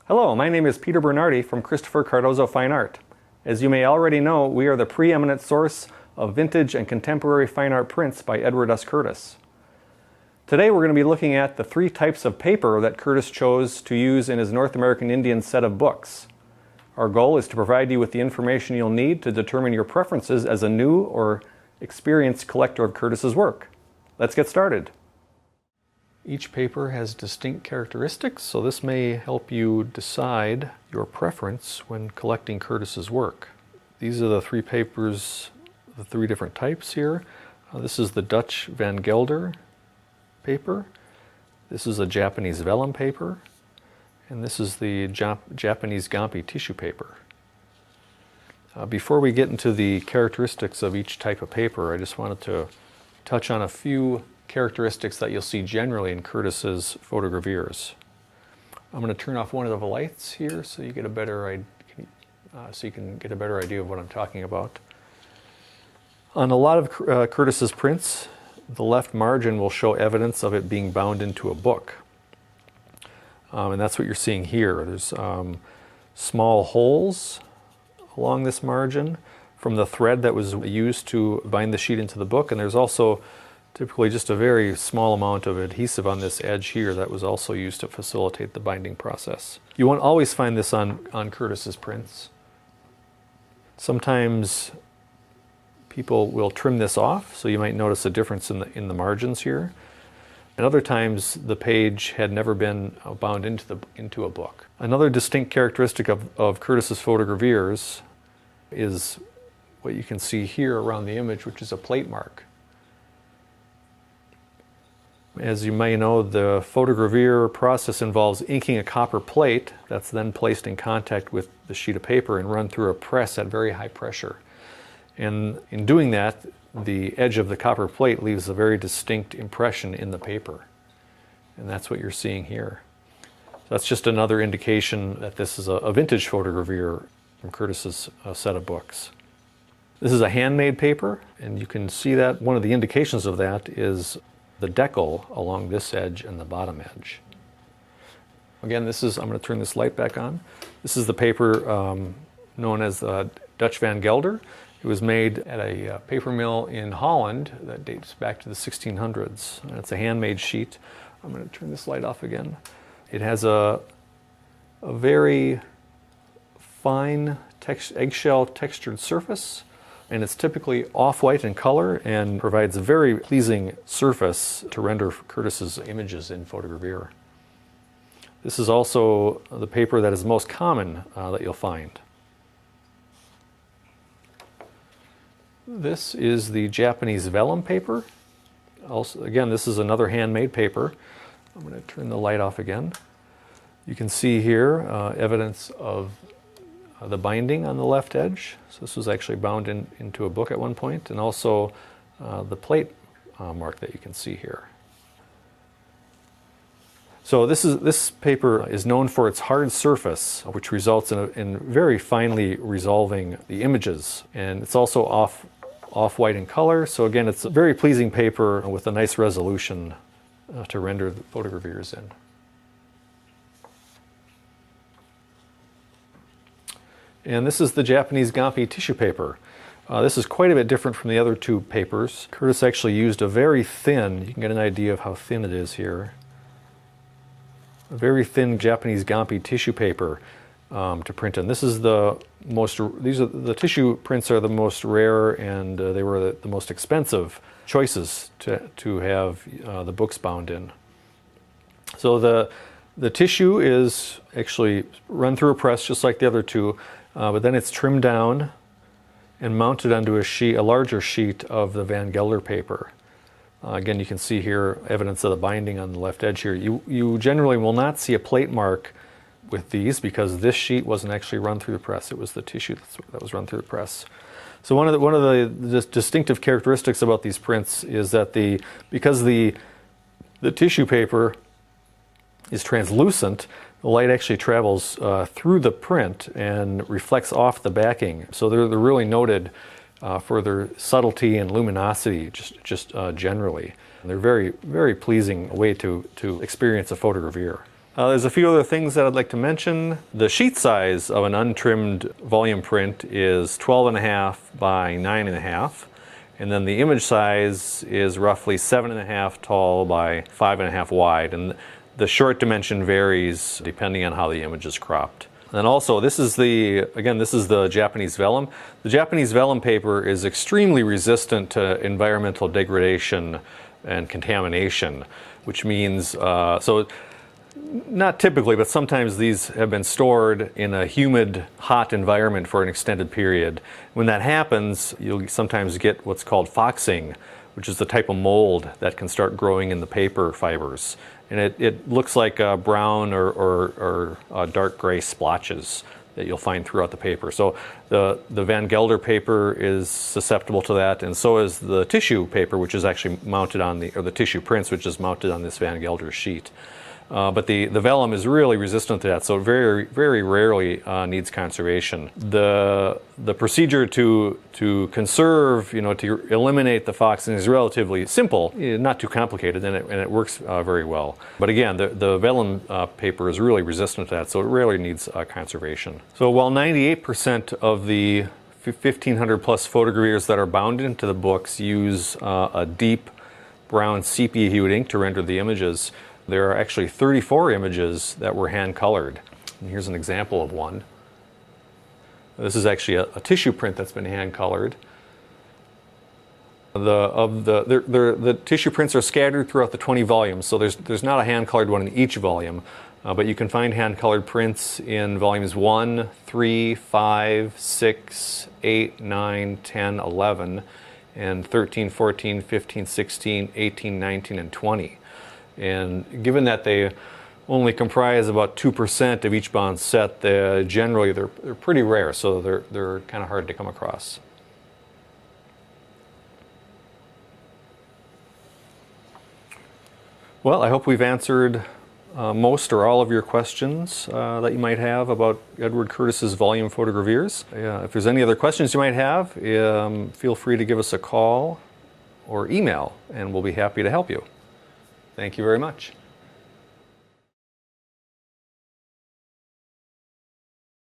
Hello, my name is Peter Bernardi from Christopher Cardozo Fine Art. As you may already know, we are the preeminent source of vintage and contemporary fine art prints by Edward S. Curtis. Today we're going to be looking at the three types of paper that Curtis chose to use in his North American Indian set of books. Our goal is to provide you with the information you'll need to determine your preferences as a new or experienced collector of Curtis's work. Let's get started. Each paper has distinct characteristics, so this may help you decide your preference when collecting Curtis's work. These are the three papers, the three different types here. This is the Dutch Van Gelder paper. This is a Japanese vellum paper. And this is the Japanese Gampi tissue paper. Before we get into the characteristics of each type of paper, I just wanted to touch on a few characteristics that you'll see generally in Curtis's photogravures. I'm going to turn off one of the lights here so you get a better idea of what I'm talking about. On a lot of Curtis's prints, the left margin will show evidence of it being bound into a book. And that's what you're seeing here. There's small holes along this margin from the thread that was used to bind the sheet into the book, and there's also typically just a very small amount of adhesive on this edge here that was also used to facilitate the binding process. You won't always find this on Curtis's prints. Sometimes people will trim this off, so you might notice a difference in the margins here. And other times the page had never been bound into a book. Another distinct characteristic of Curtis's photogravures is what you can see here around the image, which is a plate mark. As you may know, the photogravure process involves inking a copper plate that's then placed in contact with the sheet of paper and run through a press at very high pressure. And in doing that, the edge of the copper plate leaves a very distinct impression in the paper. And that's what you're seeing here. So that's just another indication that this is a vintage photogravure from Curtis's set of books. This is a handmade paper, and you can see that one of the indications of that is the decal along this edge and the bottom edge. Again, I'm going to turn this light back on. This is the paper known as the Dutch Van Gelder. It was made at a paper mill in Holland that dates back to the 1600s. And it's a handmade sheet. I'm going to turn this light off again. It has a very fine eggshell textured surface, and it's typically off-white in color and provides a very pleasing surface to render Curtis's images in photogravure. This is also the paper that is most common that you'll find. This is the Japanese vellum paper. Also, again, this is another handmade paper. I'm going to turn the light off again. You can see here evidence of the binding on the left edge. So this was actually bound into a book at one point, and also the plate mark that you can see here. So this paper is known for its hard surface, which results in very finely resolving the images, and it's also off-white in color. So again, it's a very pleasing paper with a nice resolution to render the photogravures in. And this is the Japanese Gampi tissue paper. This is quite a bit different from the other two papers. Curtis actually used a very thin, you can get an idea of how thin it is here, a very thin Japanese Gampi tissue paper to print in. This is the tissue prints are the most rare, and they were the most expensive choices to have the books bound in. So the tissue is actually run through a press just like the other two, but then it's trimmed down and mounted onto a larger sheet of the Van Gelder paper. Again, you can see here evidence of the binding on the left edge here. You generally will not see a plate mark with these because this sheet wasn't actually run through the press. It was the tissue that was run through the press. So one of the distinctive characteristics about these prints is that because the tissue paper is translucent, the light actually travels through the print and reflects off the backing. So they're really noted for their subtlety and luminosity, just generally. And they're very, very pleasing way to experience a photogravure. There's a few other things that I'd like to mention. The sheet size of an untrimmed volume print is 12.5 by 9.5. And then the image size is roughly 7.5 tall by 5.5 wide. And the short dimension varies depending on how the image is cropped. And also, this is the Japanese vellum. The Japanese vellum paper is extremely resistant to environmental degradation and contamination, which means, not typically, but sometimes these have been stored in a humid, hot environment for an extended period. When that happens, you'll sometimes get what's called foxing, which is the type of mold that can start growing in the paper fibers. And it looks like brown or dark gray splotches that you'll find throughout the paper. So the Van Gelder paper is susceptible to that, and so is the tissue paper, which is actually mounted on the tissue prints, which is mounted on this Van Gelder sheet. But the vellum is really resistant to that, so it very, very rarely needs conservation. The procedure to conserve, to eliminate the foxing is relatively simple, not too complicated, and it works very well. But again, the vellum paper is really resistant to that, so it rarely needs conservation. So while 98% of the 1,500 plus photogravures that are bound into the books use a deep brown sepia hued ink to render the images, there are actually 34 images that were hand-colored. And here's an example of one. This is actually a tissue print that's been hand-colored. The tissue prints are scattered throughout the 20 volumes, so there's not a hand-colored one in each volume, but you can find hand-colored prints in volumes 1, 3, 5, 6, 8, 9, 10, 11, and 13, 14, 15, 16, 18, 19, and 20. And given that they only comprise about 2% of each bound set, generally they're pretty rare, so they're kind of hard to come across. Well, I hope we've answered most or all of your questions that you might have about Edward Curtis's volume photogravures. If there's any other questions you might have, feel free to give us a call or email, and we'll be happy to help you. Thank you very much.